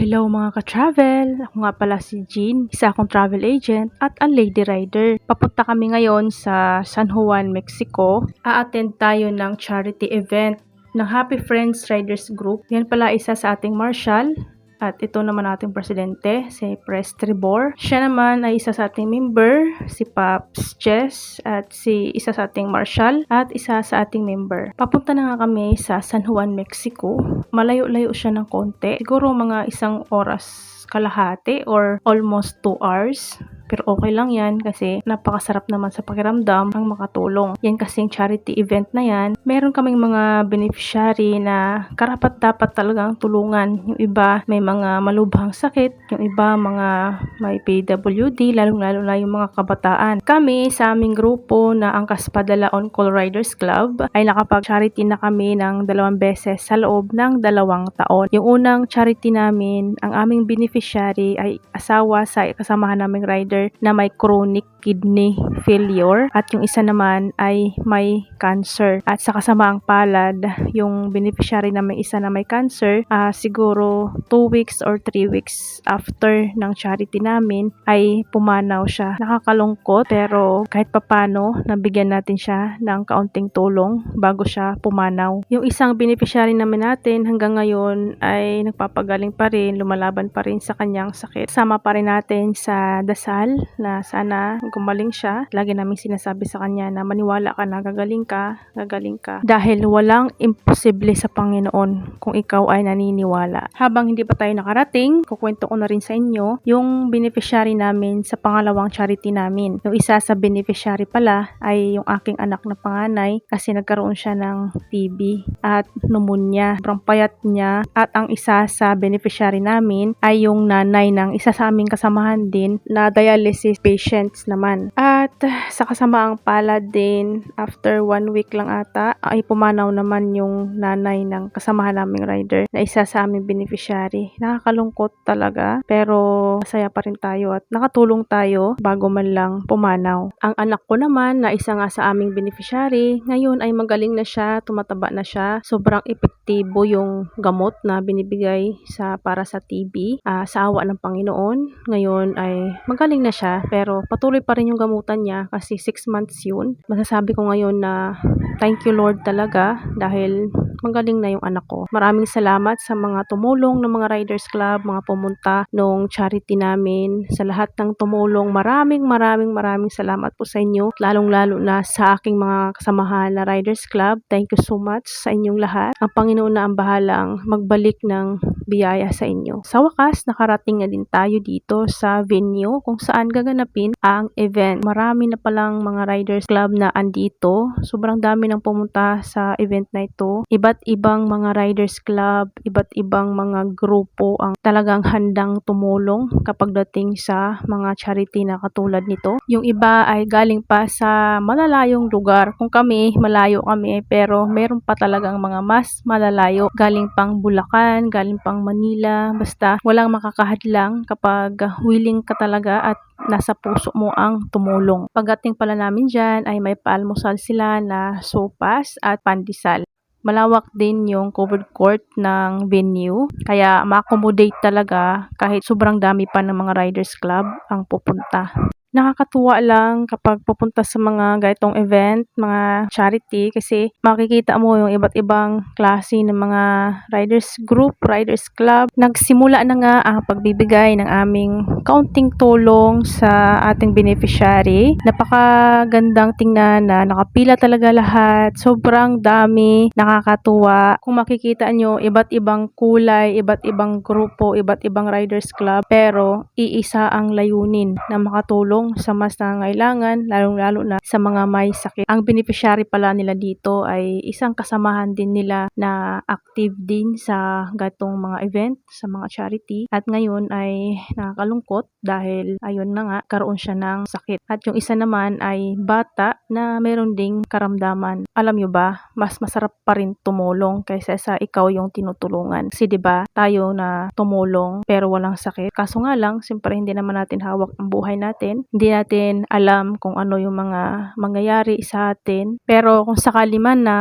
Hello mga ka-travel! Ako nga pala si Jean, isa akong travel agent at ang lady rider. Papunta kami ngayon sa San Juan, Mexico. A-attend tayo ng charity event ng Happy Friends Riders Group. Yan pala isa sa ating marshal. At ito naman ating presidente, si Pres Tribor. Siya naman ay isa sa ating member, si Pops Jess, at isa sa ating marshal, at isa sa ating member. Papunta na nga kami sa San Juan, Mexico. Malayo-layo siya ng konti. Siguro mga 1 oras kalahati or almost 2 hours. Pero okay lang yan kasi napakasarap naman sa pakiramdam ang makatulong. Yan kasing charity event na yan. Meron kaming mga beneficiary na karapat dapat talagang tulungan. Yung iba may mga malubhang sakit, yung iba mga may PWD, lalong-lalo na yung mga kabataan. Kami sa aming grupo na Angkas Padala On Call Riders Club ay nakapag-charity na kami ng 2 beses sa loob ng 2 taon. Yung unang charity namin, ang aming beneficiary ay asawa sa kasamahan naming rider na may chronic kidney failure at yung isa naman ay may cancer. At sa kasamaang palad, yung beneficiary na may isa na may cancer, siguro 2 weeks or 3 weeks after ng charity namin ay pumanaw siya. Nakakalungkot pero kahit papano nabigyan natin siya ng kaunting tulong bago siya pumanaw. Yung isang beneficiary namin natin hanggang ngayon ay nagpapagaling pa rin, lumalaban pa rin sa kanyang sakit. Sama pa rin natin sa dasal na sana gumaling siya. Lagi namin sinasabi sa kanya na maniwala ka na gagaling ka. Dahil walang imposible sa Panginoon kung ikaw ay naniniwala. Habang hindi pa tayo nakarating, kukwento ko na rin sa inyo yung beneficiary namin sa pangalawang charity namin. Yung isa sa beneficiary pala ay yung aking anak na panganay kasi nagkaroon siya ng TB at pneumonia. Sobrang payat niya at ang isa sa beneficiary namin ay yung nanay ng isa sa aming kasamahan din na dialysis patients naman. At sa kasamaang palad din, after 1 week lang ata, ay pumanaw naman yung nanay ng kasamahan naming rider na isa sa aming beneficiary. Nakakalungkot talaga, pero masaya pa rin tayo at nakatulong tayo bago man lang pumanaw. Ang anak ko naman na isa nga sa aming beneficiary, ngayon ay magaling na siya, tumataba na siya. Sobrang epektibo yung gamot na binibigay para sa TB. Sa awa ng Panginoon, ngayon ay magaling na siya pero patuloy pa rin yung gamutan niya kasi 6 months yun. Masasabi ko ngayon na thank you Lord talaga dahil magaling na yung anak ko. Maraming salamat sa mga tumulong ng mga Riders Club, mga pumunta nung charity namin. Sa lahat ng tumulong, maraming salamat po sa inyo. Lalong-lalo na sa aking mga kasamahan na Riders Club. Thank you so much sa inyong lahat. Ang Panginoon na ang bahalang magbalik ng biyaya sa inyo. Sa wakas, nakarating na din tayo dito sa venue kung saan gaganapin ang event. Marami na palang mga Riders Club na andito. Sobrang dami nang pumunta sa event na ito. Iba't ibang mga Riders Club, iba't ibang mga grupo ang talagang handang tumulong kapag dating sa mga charity na katulad nito. Yung iba ay galing pa sa malalayong lugar. Kung kami, malayo kami, pero meron pa talagang mga mas malalayo. Galing pang Bulacan, galing pang Manila, basta walang makakahadlang kapag willing ka talaga at nasa puso mo ang tumulong. Pagdating pala namin dyan ay may paalmusal sila na sopas at pandesal. Malawak din yung covered court ng venue, kaya ma-accommodate talaga kahit sobrang dami pa ng mga Riders Club ang pupunta. Nakakatuwa lang kapag pupunta sa mga ganitong event, mga charity, kasi makikita mo yung iba't ibang klase ng mga riders group, riders club. Nagsimula na nga ang pagbibigay ng aming kaunting tulong sa ating beneficiary. Napakagandang tingnan na nakapila talaga lahat. Sobrang dami, nakakatuwa. Kung makikita nyo, iba't ibang kulay, iba't ibang grupo, iba't ibang riders club, pero iisa ang layunin na makatulong sa mas nangangailangan, lalong-lalo na sa mga may sakit. Ang beneficiary pala nila dito ay isang kasamahan din nila na active din sa gatong mga event, sa mga charity. At ngayon ay nakakalungkot dahil ayun na nga, karoon siya ng sakit. At yung isa naman ay bata na meron ding karamdaman. Alam nyo ba, mas masarap pa rin tumulong kaysa sa ikaw yung tinutulungan. Kasi 'di ba, tayo na tumulong pero walang sakit. Kaso nga lang, siyempre hindi naman natin hawak ang buhay natin. Hindi natin alam kung ano yung mga mangyayari sa atin. Pero kung sakali man na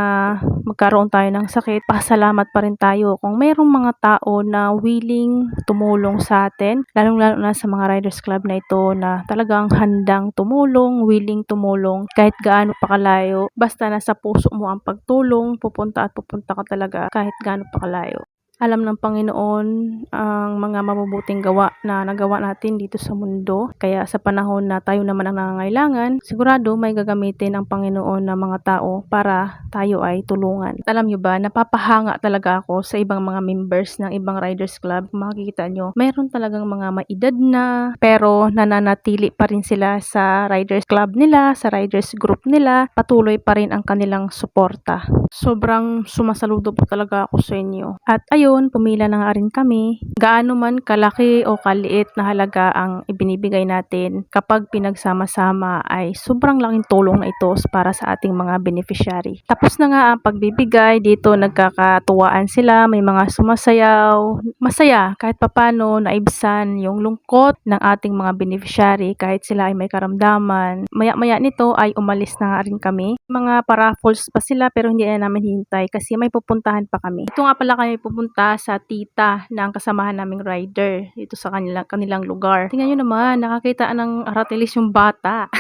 magkaroon tayo ng sakit, pasalamat pa rin tayo kung mayroong mga tao na willing tumulong sa atin, lalong-lalo na sa mga Riders Club na ito na talagang handang tumulong, willing tumulong kahit gaano pa kalayo. Basta nasa puso mo ang pagtulong, pupunta ka talaga kahit gaano pa kalayo. Alam ng Panginoon ang mga mabubuting gawa na nagawa natin dito sa mundo. Kaya sa panahon na tayo naman ang nangangailangan, sigurado may gagamitin ang Panginoon na mga tao para tayo ay tulungan. Alam nyo ba, napapahanga talaga ako sa ibang mga members ng ibang Riders Club. Makikita nyo, mayroon talagang mga maedad na, pero nananatili pa rin sila sa Riders Club nila, sa Riders Group nila. Patuloy pa rin ang kanilang suporta. Sobrang sumasaludo po talaga ako sa inyo. At ayun, pumila na nga rin kami. Gaano man kalaki o kaliit na halaga ang ibinibigay natin, kapag pinagsama-sama ay sobrang laking tulong na ito para sa ating mga beneficiary. Tapos na nga ang pagbibigay, dito nagkakatuwaan sila, may mga sumasayaw. Masaya kahit papano naibsan yung lungkot ng ating mga beneficiary kahit sila ay may karamdaman. Maya-maya nito ay umalis na nga rin kami. Mga paraffles pa sila pero hindi na namin hintay kasi may pupuntahan pa kami. Ito nga pala kami pupunta sa tita ng kasamahan naming rider dito sa kanilang lugar. Tingnan nyo naman, nakakita ng aratilis yung bata.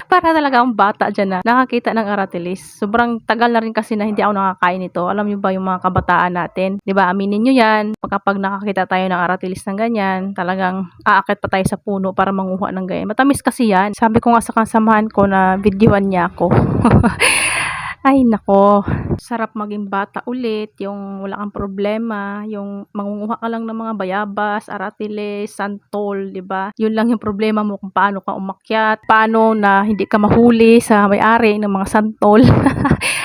Para talaga ang bata dyan na nakakita ng aratilis. Sobrang tagal na rin kasi na hindi ako nakakain ito. Alam nyo ba yung mga kabataan natin? Diba, aminin nyo yan. Kapag nakakita tayo ng aratilis ng ganyan, talagang aakit pa tayo sa puno para manguha ng ganyan. Matamis kasi yan. Sabi ko nga sa kasamahan ko na videoan niya ako. Ay nako, sarap maging bata ulit, yung wala kang problema, yung mangunguha ka lang ng mga bayabas, aratiles, santol, 'di ba? Yun lang yung problema mo kung paano ka umakyat, paano na hindi ka mahuli sa may-ari ng mga santol.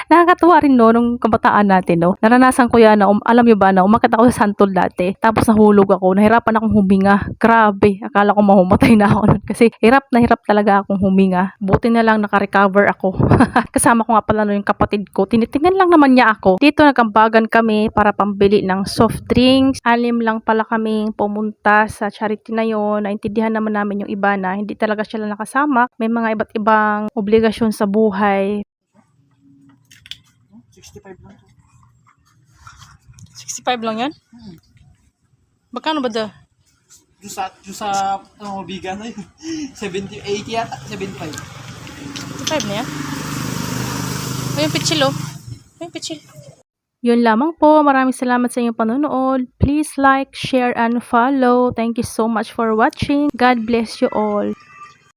Nakakatuwa rin no nung kabataan natin no. Naranasan ko yan na alam niyo ba na umakyat ako sa santol dati, tapos nahulog ako, nahirapan akong huminga. Grabe, akala ko mahumatay na ako nun kasi hirap na hirap talaga akong huminga. Buti na lang naka-recover ako. Kasama ko nga pala no yung kapatid ko, tinitingnan lang naman niya ako. Dito nagkambagan kami para pambili ng soft drinks. 6 lang pala kaming pumunta sa charity na yon. Naintindihan naman namin yung iba na hindi talaga sila nakasama. May mga iba't ibang obligasyon sa buhay. 65 lang to. 65 lang yan? Magkano ba da? Yung sa bigas na yun. 70, 80 yata, 75. 65 na yan? Ayun, pitchil oh. Ayun, pitchil. Yun lamang po. Maraming salamat sa inyong panonood. Please like, share, and follow. Thank you so much for watching. God bless you all.